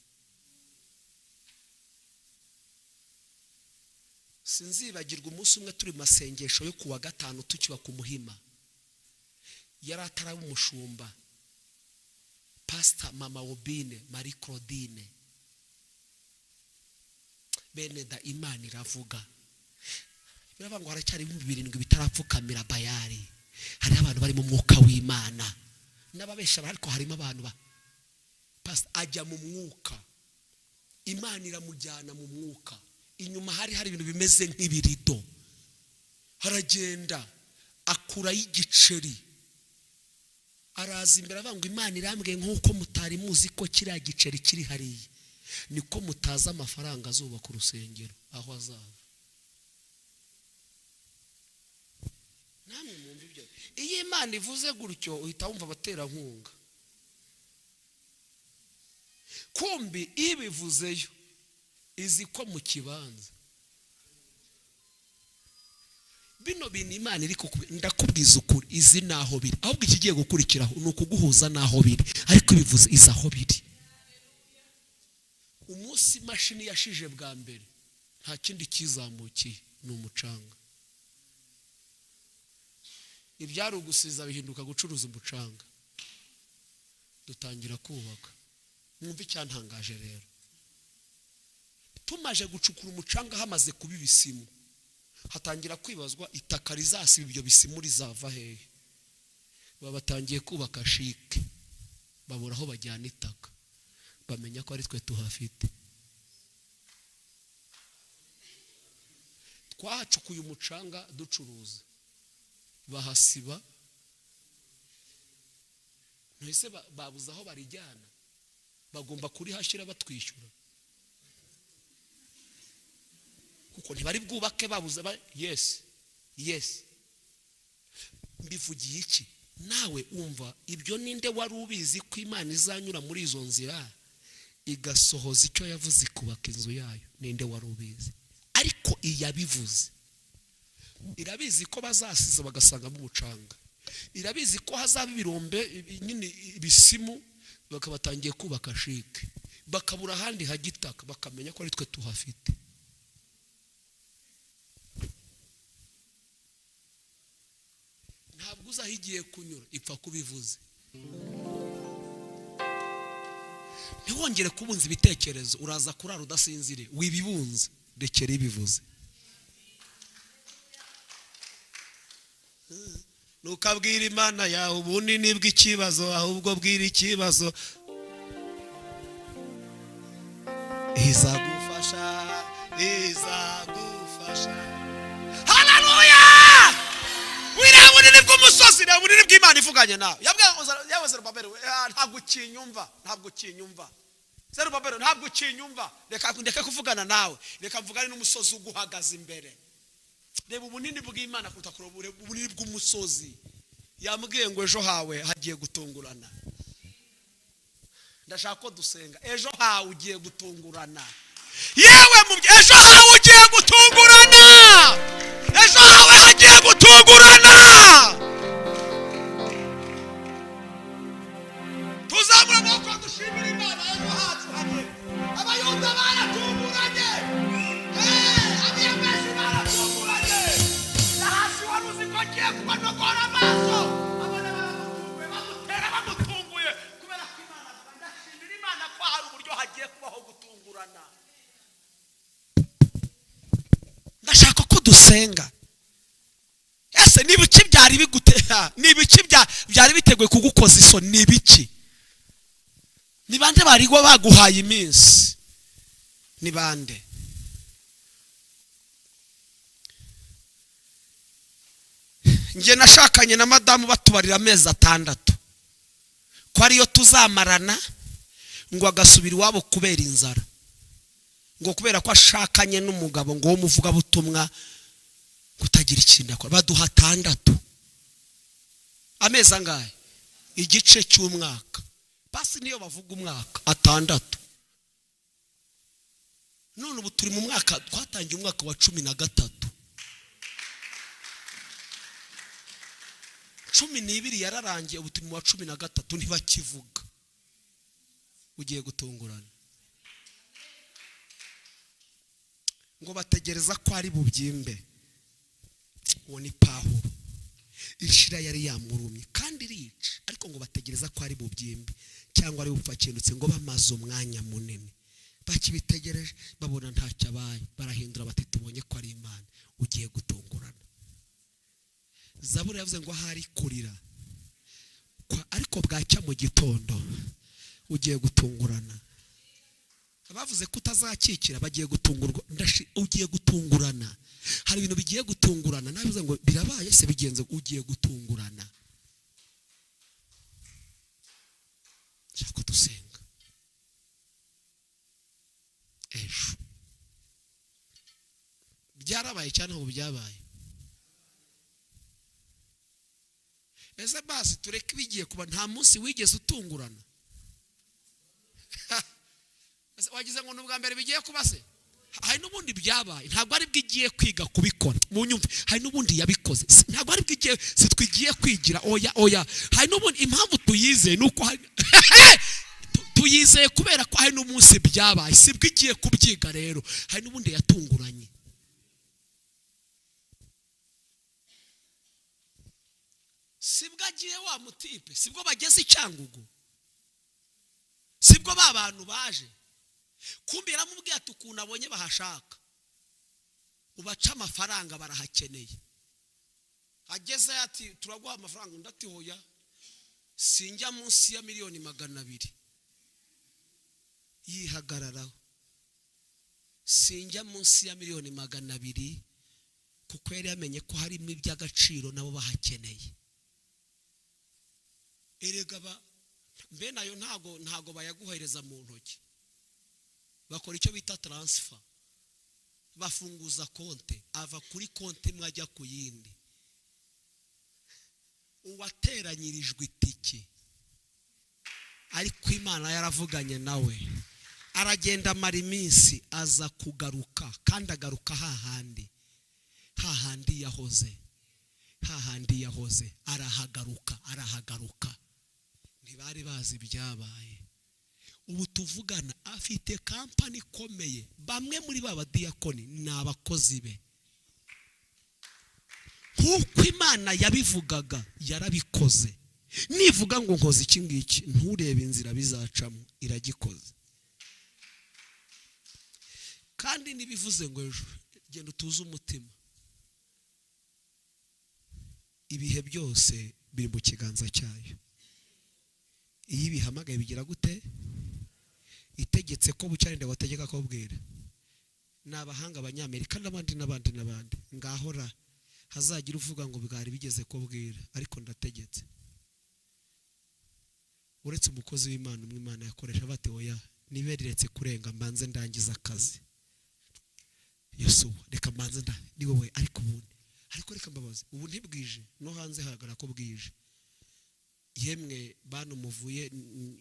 sinzibagirwa umunsi umwe turi masengesho yo kuwa gatanu tukiba ku Muhima yari ataraba umushumba Pastor Mama Obine Marie Claudine bene da Imana iravuga birava ngo haracyari 7 bitarapfukamira Bayali hari abantu bari mu mwuka w'Imana n'ababesha ariko harimo abantu Pastor ajya mu mwuka Imana iramujyana mu mwuka inyuma hari ibintu bimeze nk'ibirido haragenda akura y'igiceri araza imbere avanga Imana irambwiye nkuko mutari muzi ko kiriya giceri kiri hariya niko mutaza amafaranga azuba ku rusengero aho azaba namwe mwumva ibyo iyo Imana ivuze gutyo uhita wumva abatera nkunga kumbi ibivuzeyo izi ko mu kibanza bino bintu Imana iri ndakubwiza ukuri izi naho biri ahubwo ikigiye gukurikiraho ni ukuguhuza naho biri ariko ibivuze izaho biri umunsi mashini yashije bwa mbere nta kindi kizamukiye ni umucanga ibyari ugusiza bihinduka gucuruza umucanga dutangira kubaka mwumva icyantangaje rero tumaje gucukura umucanga hamaze kuba ibisimu hatangira kwibazwa itaka rizasiba ibyo bisimu rizava hehe babatangiye kubaka shike babura aho bajyana itaka bamenya ko ari twe tuhafite twacukuye umucanga ducuruza bahasiba ntese babuza aho barijyana bagomba kuri hashira batwishyura kuko ntibari bwubake babuza yes mbivugiye iki nawe umva ibyo ninde wari ubizi ko Imana izanyura muri izo nzira igasohoza icyo yavuze kubaka inzu yayo ninde wari ubizi ariko iyabivuze irabizi ko bazasiza bagasanga mu mucanga irabizi ko hazaba ibirombe nyine ibisimu bakabatangiye kubaka shike bakabura ahandi hagitaka bakamenya ko ari twe tuhafite ntabwo uzahigiye kunyura ipfa kubivuze ntiwongere kubunza ibitekerezo uraza kurara udasinzire wibibunze rekera ibivuze nukabwira Imana yawe ubunini bw'ikibazo ahubwo bwira ikibazo izagufasha haleluya wirabunini bw'umusozi wirabunini bw'Imana ivuganye nawe yawe Zerubabeli ntabwo ukinyumva Zerubabeli ntabwo ukinyumva reka kuvugana nawe reka mvugane n'umusozi uguhagaze imbere reba ubunini bw'Imana kuruta kureba ubunini bw'umusozi yambwiye ngo ejo hawe hagiye gutungurana ndashaka ko dusenga ejo hawe ugiye gutungurana yewe mu ejo hawe ugiye gutungurana, ejo hawe hagiye gutungurana. Tuzamura amaboko dushimira Imana. Ejo hacu hagiye abayuda baratunguranye, abiyabeshi baratunguranye, nahasi wari uzi ko agiye kubanogora amaso, abana baramutunguye bamutera bamutunguye kubera ko Imana ndashimira Imana ko hari uburyo hagiye kubaho gutungurana. Ndashaka ko dusenga. Ese nibiki byari bigutera, nibiki byari biteguye kugukoza isoni, nibiki? Ni bande bari go baguhaye iminsi? Ni bande? Nge nashakanye na madamu batubarira amezi 6 ko ariyo tuzamarana, ngo agasubira iwabo kubera inzara, ngo kubera ko ashakanye n'umugabo ngo umuvuga butumwa kutagira ikintu akora. Baduha 6 amezi angahe? Igice cy'umwaka. Basi niyo bavuga umwaka 6. None ubu turi mu mwaka, twatangiye umwaka wa 13. 12 yararangiye, ubu turi mu wa 13 ntibakivuga. Ugiye gutungurana. Ngo bategereza ko ari bubyimbe. Uwo ni Pawulo. Ishira yari yamurumye kandi rica, ariko ngo bategereza ko ari bubyimbe cyangwa ari bupfakindutse, ngo bamaze umwanya munini bakibitegereje babona ntacyo abaye, barahindura bati tubonye ko ari Imana. Ugiye gutungurana. Zaburi yavuze ngo hari kurira, ariko bwacya mu gitondo ugiye gutungurana. Abavuze ko utazakikira bagiye gutungurwa. Ugiye gutungurana. Hari ibintu bigiye gutungurana, nabivuze ngo birabaye se bigenze. Ugiye gutungurana. Cyako dusenga. Ejo byarabaye cyane aho byabaye. Ese basi tureke bigiye kuba nta munsi wigeze utungurana. Wagize ngo n'ubwa mbere bigiye kuba se? Hari n'ubundi byabaye, ntabwo ari bwigiye kwiga kubikora. Mu nyumve, hari n'ubundi yabikoze, ntabwo ari bwigiye sitwigiye kwigira. Oya hari n'ubundi impamvu tuyize nuko tuyizeye kubera ko hari n'umunsi byabaye, si bwigiye kubyiga. Rero hari n'ubundi yatunguranye. Sibwo agiye wa mutipe, sibwo bageze Icyangugu, sibwo babantu baje kumbira mu bwatu ukuntu abonye bahashaka, ubaca amafaranga barahakeneye. Ageze ati turaguha amafaranga, ndati hoya sinjya munsi ya miliyoni 200. Yihagararaho, sinjya munsi ya miliyoni 200 kuko yari yamenye ko hari iby'agaciro nabo bahakeneye. Erega mbe nayo ntago bayaguhereza mu ntoki, bakora icyo bita transfer. Bafunguza konte, ava kuri konte mwajya ku yindi. Uwateranyirijwe itike, ariko Imana yaravuganye nawe, aragenda amara iminsi, aza kugaruka, kandi agaruka hahandi yahoze, arahagaruka. Ntibari bazi ibyabaye. Ubu tuvugana afite kampani ikomeye, bamwe muri baba diakoni ni abakozi be. Nkuko Imana yabivugaga yarabikoze. Nivuga ngo nkoze iki ngiki, nturebe inzira bizacamo, iragikoze. Kandi nibivuze ngo ejo genda utuze umutima. Ibihe byose biri mu kiganza cyayo. Iyi bihamagaye bigira gute? Itegetse ko bucyarinde wategeka ko bwira. N'abahanga abanyamerika n'abandi ngahora hazagira uvuga ngo bwari bigeze ko bwira, ariko ndategetse. Uretse umukozi w'Imana umwimana yakoresha bate oya nibereretse kurenga mbanze ndangiza akazi. Yesu reka mbanze ni wowe, ariko reka mbabaze ubu ntibwije no hanze hagara ko bwije. Yemwe bantu muvuye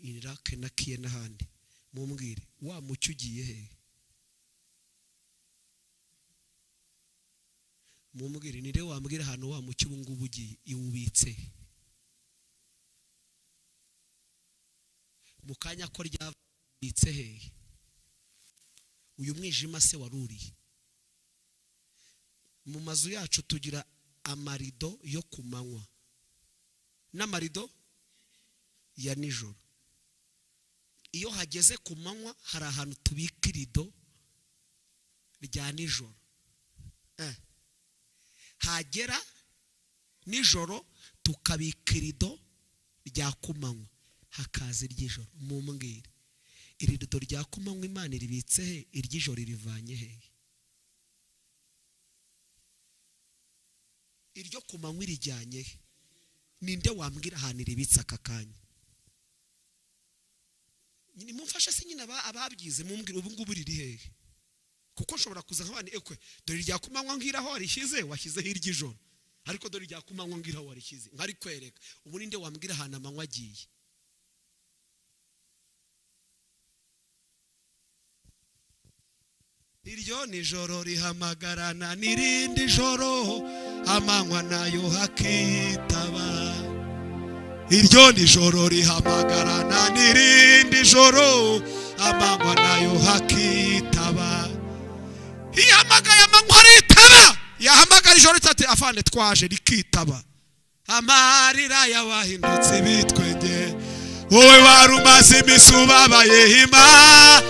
Iraq na Kiye n'ahandi, mumbwire wa mucyo ugiye he? mumbwire nire wambwira ahantu wa mucyo ubu ngubu ugiye iwubitse mu kanya ko ryabitse hehe uyu mwijima se waruriye mu mazu yacu tugira amarido yo kumanywa n'amarido ya nijoro iyo hageze ku manywa hari ahantu tubika irido rya nijoro hagera nijoro tukabika irido rya kumanywa hakaza iry'ijoro mumbwire irido rya kumanywa Imana iribitse he iry'ijoro rivanye he iryo kumanywa irijyanye he ninde wambwira ahantu iribitse aka kanya nyine mumfashe se nyine ababyize mumbwire ubu ngubu riri hehe kuko nshobora kuza nk'abandi ekwe dore rya kumanywa ngiraho warishyize washyizeho iry'ijoro ariko dore rya kumanywa ngiraho warishyize nkari kwereka ubu ninde wambwira ahantu amanywa agiye iryo nijoro rihamagarana n'irindi joro amanywa nayo hakitaba iryo nijoro rihamagarana n'irindi joro amanywa nayo hakitaba ihamagaye amanywa aritaba yahamagara ijoro ati afande twaje rikitaba amarira yawahindutse bitwenge wowe wari umaze iminsi ubabaye Imana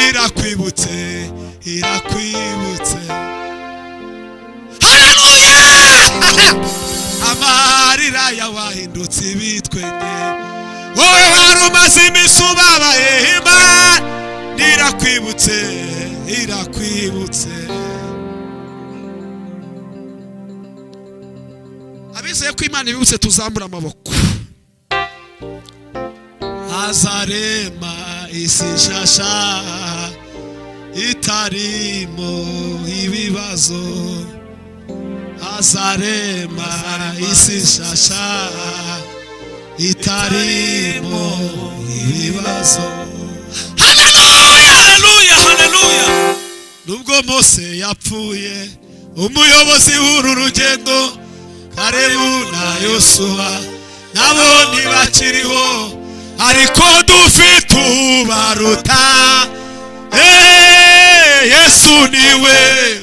irakwibutse irakwibutse haleluya amarira yawahindutse ibitwenge wowe wari umaze iminsi ubabaye Imana irakwibutse irakwibutse abizeye ko Imana ibibutse tuzamura amaboko azarema isi nshasha itarimo ibibazo azarema isi nshasha itarimo ibibazo haleluya haleluya haleluya nubwo Mose yapfuye umuyobozi w'uru rugendo Kalebu na Yosuwa nabo ntibakiriho ariko dufite ubaruta Yesu niwe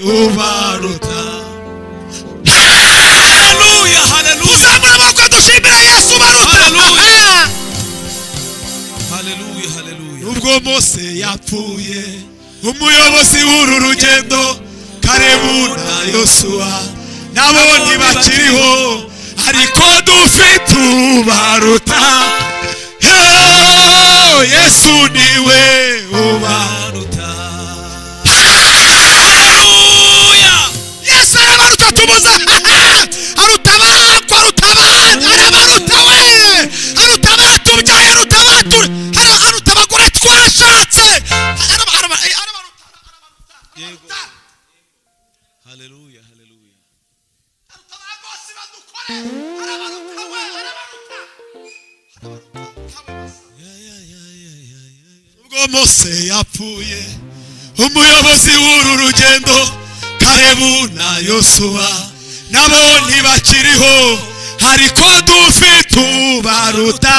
ubaruta haleluya haleluya uzamura amaboko dushimira Yesu ubaruta haleluya haleluya haleluya nubwo Mose yapfuye umuyobozi w'uru rugendo Kalebu na Yosuwa nabo ntibakiriho ariko dufite ubaruta Yesu niwe ubaruta haleluya Yesu arabaruta tumuza aruta abakwa aruta abandi arabaruta we aruta abatubyaye aruta abature aruta abagore twashatse arabaruta haleluya haleluya aruta abagosi badukore arabaruta we arabaruta ubwo Mose yapfuye umuyobozi w'uru rugendo Kalebu na Yosuwa nabo ntibakiriho ariko dufite ubaruta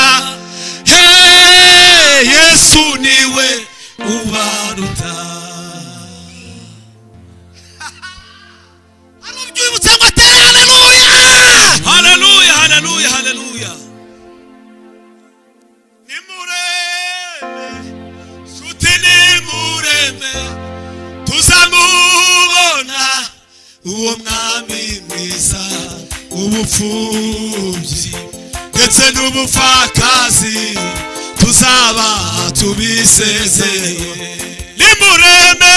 Yesu niwe ubaruta arabyibutsa ngo ate haleluya haleluya haleluya haleluya tuzamubona uwo mwami mwiza ubupfubyi ndetse n'ubupfakazi tuzaba tubisezeye nimureme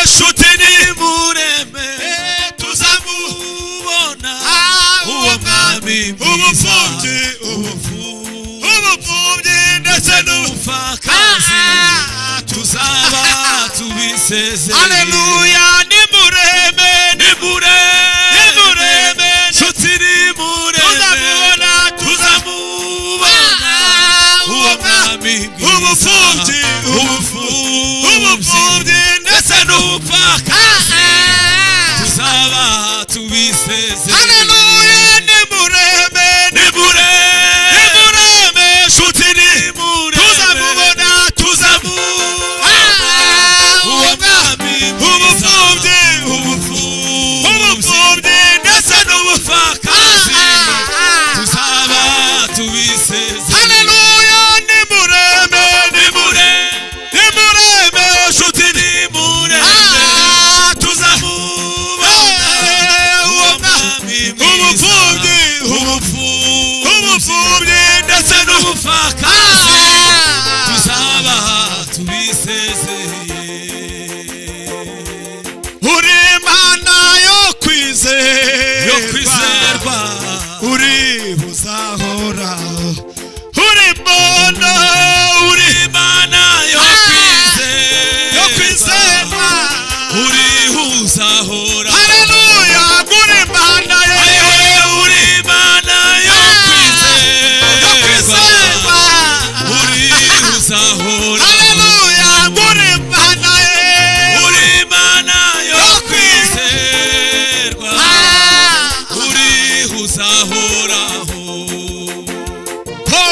nshuti nimureme tuzamubona uwo mwami mwiza ubupfubyi ndetse n'ubupfakazi tuzaba tubisezeye haleluya nimureme nshuti nimureme tuzamubona uwo mwami ubupfubyi ndetse n'ubupfakazi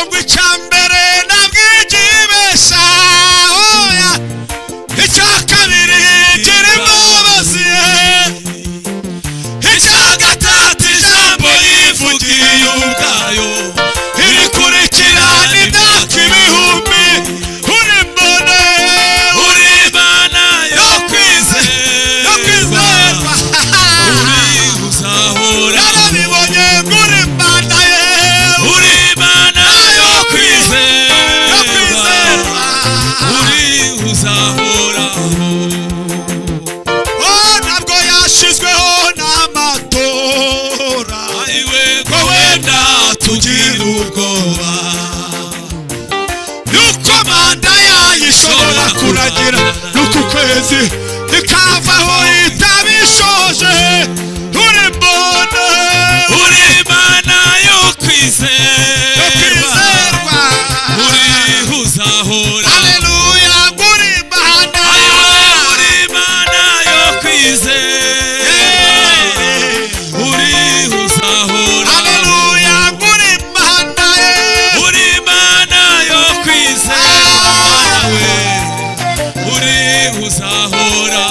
ngo icyambere nabwigibesha oya icya kabiri kirimo basiye icya gatatu ijambo yivugiye ubwayo irikurikira n'imyaka ibihumbi uri mbone uri Imana yo kwizerwa uri uzahora narabibonye uri Imana uri Imana yo kwizerwa uri uzahora ntabwo yashizweho n'amatora ayiwe ko wenda tugira ubwoba yuko manda yayishobora kuragira nuko ukwezi ikavaho itabishoje uri mbone uri Imana yo kwizerwa uri uzahora haleluya uri Imana uri Imana yo kwizerwa uri uzahora haleluya uri Imana yo kwizerwa uri uzahora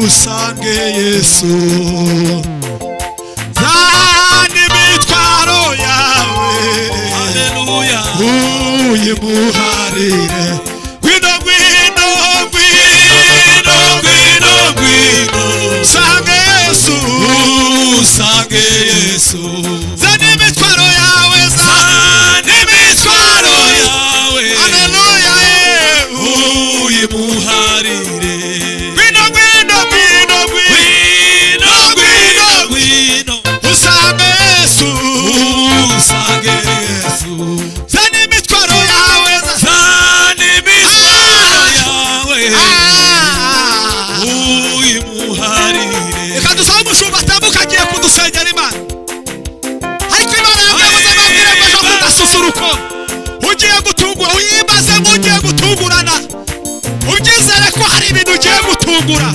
usange Yesu zana imitwaro yawe haleluya uyimuharire gwino usange Yesu zana imitwaro yawe haleluya uyimuharire usange Yesu zana imitwaro yawe uyimuharire reka dusaba umushumba atambuka agiye kudusengera Imana ariko Imana yavuze babwire ngo ejo kudasusuruko ugiye gutungura uyimbaze ngo ugiye gutungurana ubyizere ko hari ibintu ugiye gutungura